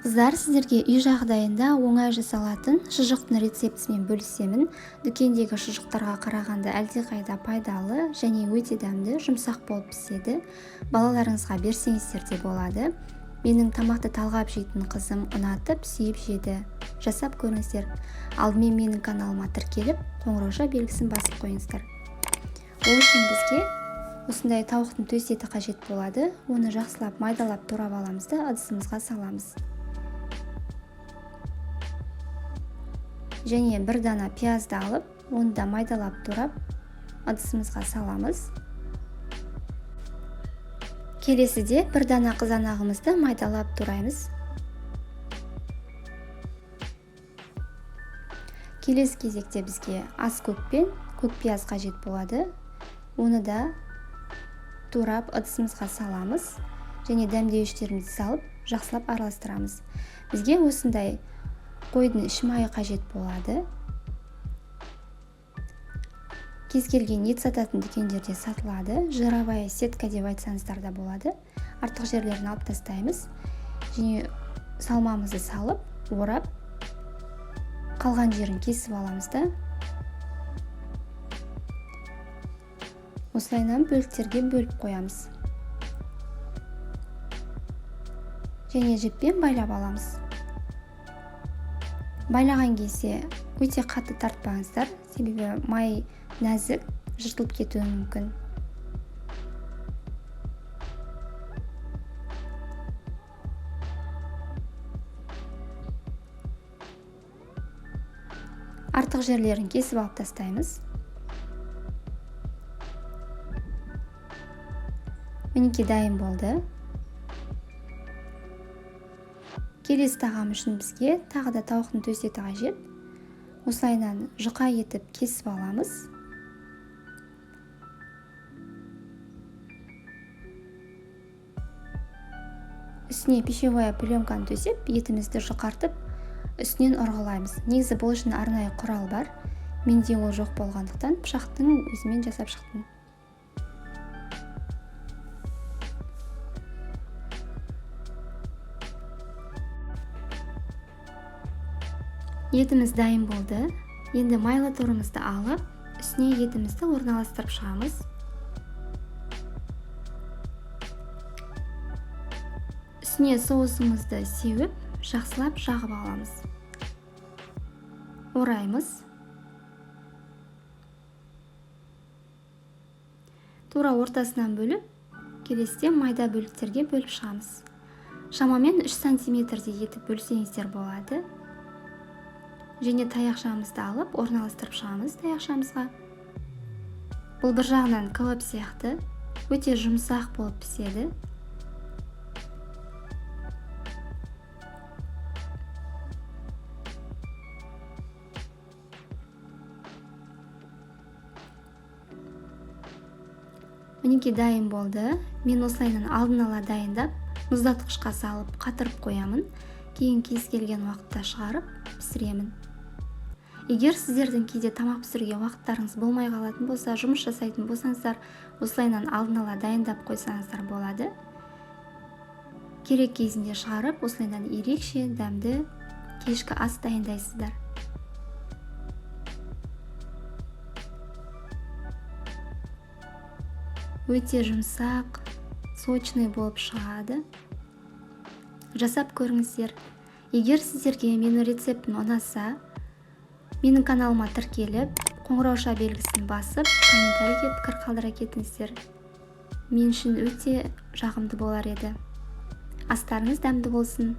Қыздар, сіздерге үй жағдайында оңай жасалатын шұжықтың рецептісімен бөлісемін. Дүкендегі шұжықтарға қарағанда әлдеқайда пайдалы және өте дәмді, жұмсақ болып піседі. Балаларыңызға берсеңіздер де болады. Менің тамақты талғап жейтін қызым ұнатып, сүйіп жеді. Жасап көріңіздер. Алдымен менің каналыма тіркеліп, қоңырауша белгісін басып қойыңыздар. Ол үшін бізге осындай тауықтың төс еті қажет болады. Оны жақсылап майдалап турап аламыз да ыдысымызға саламыз. Және бір дана пиязды алып, оны да майдалап турап ыдысымызға саламыз. Келесіде бір дана қызанағымызды майдалап тураймыз. Келесі кезекте бізге ас көк пен көк пияз қажет болады. Оны да турап ыдысымызға саламыз. Және дәмдеуіштерімізді салып, жақсылап араластырамыз. Бізге осындай қойдың іш майы қажет болады. Кез келген ет сататын дүкендерде сатылады. Жировая сетка деп айтсаңыздар да болады. Артық жерлерін алып тастаймыз. Және салмамызды салып, орап, қалған жерін кесіп аламыз да. Осылайынан бөліктерге бөліп қоямыз. Және жіппен байлап аламыз. Байлаған кезде өте қатты тартпаңыздар, себебі май нәзік, жыртылып кетуі мүмкін. Артық жерлерін кесіп алып тастаймыз. Мінекей дайын болды. Келесі тағам үшін бізге тағы да тауықтың төс еті қажет. Осылайынан жұқа етіп кесіп аламыз. Үстіне пищевая пленканы төсеп, етімізді жұқартып, үстінен ұрғылаймыз. Негізі бұл үшін арнайы құрал бар. Менде ол жоқ болғандықтан пышақтың өзімен жасап шықтым. Етіміз дайын болды. Енді майлы торымызды алып, үстіне етімізді орналастырып шығамыз. Үстіне соусымызды сеуіп, жақсылап жағып аламыз. Ораймыз. Тура ортасынан бөліп, келесіде майда бөліктерге бөліп шығамыз. Шамамен 3 сантиметрдей етіп бөлсеңіздер болады. Және таяқшамызды алып, орналастырып шығамыз таяқшамызға. Бұл бір жағынан кәуап сияқты, өте жұмсақ болып піседі. Мінекей дайын болды. Мен осылайынан алдын ала дайындап, мұздатқышқа салып, қатырып қоямын. Кейін кез келген уақытта шығарып, пісіремін. Егер сіздердің кейде тамақ пісіруге уақыттарыңыз болмай қалатын болса, жұмыс жасайтын болсаңыздар, осылайынан алдын ала дайындап қойсаңыздар болады. Керек кезінде шығарып, осылайынан ерекше дәмді кешкі ас дайындайсыздар. Өте жұмсақ, сочный болып шығады. Жасап көріңіздер. Егер сіздерге менің рецептім ұнаса, менің каналыма тіркеліп, қоңырауша белгісін басып, комментарийге пікір қалдыра кетіңіздер. Мен үшін өте жағымды болар еді. Астарыңыз дәмді болсын.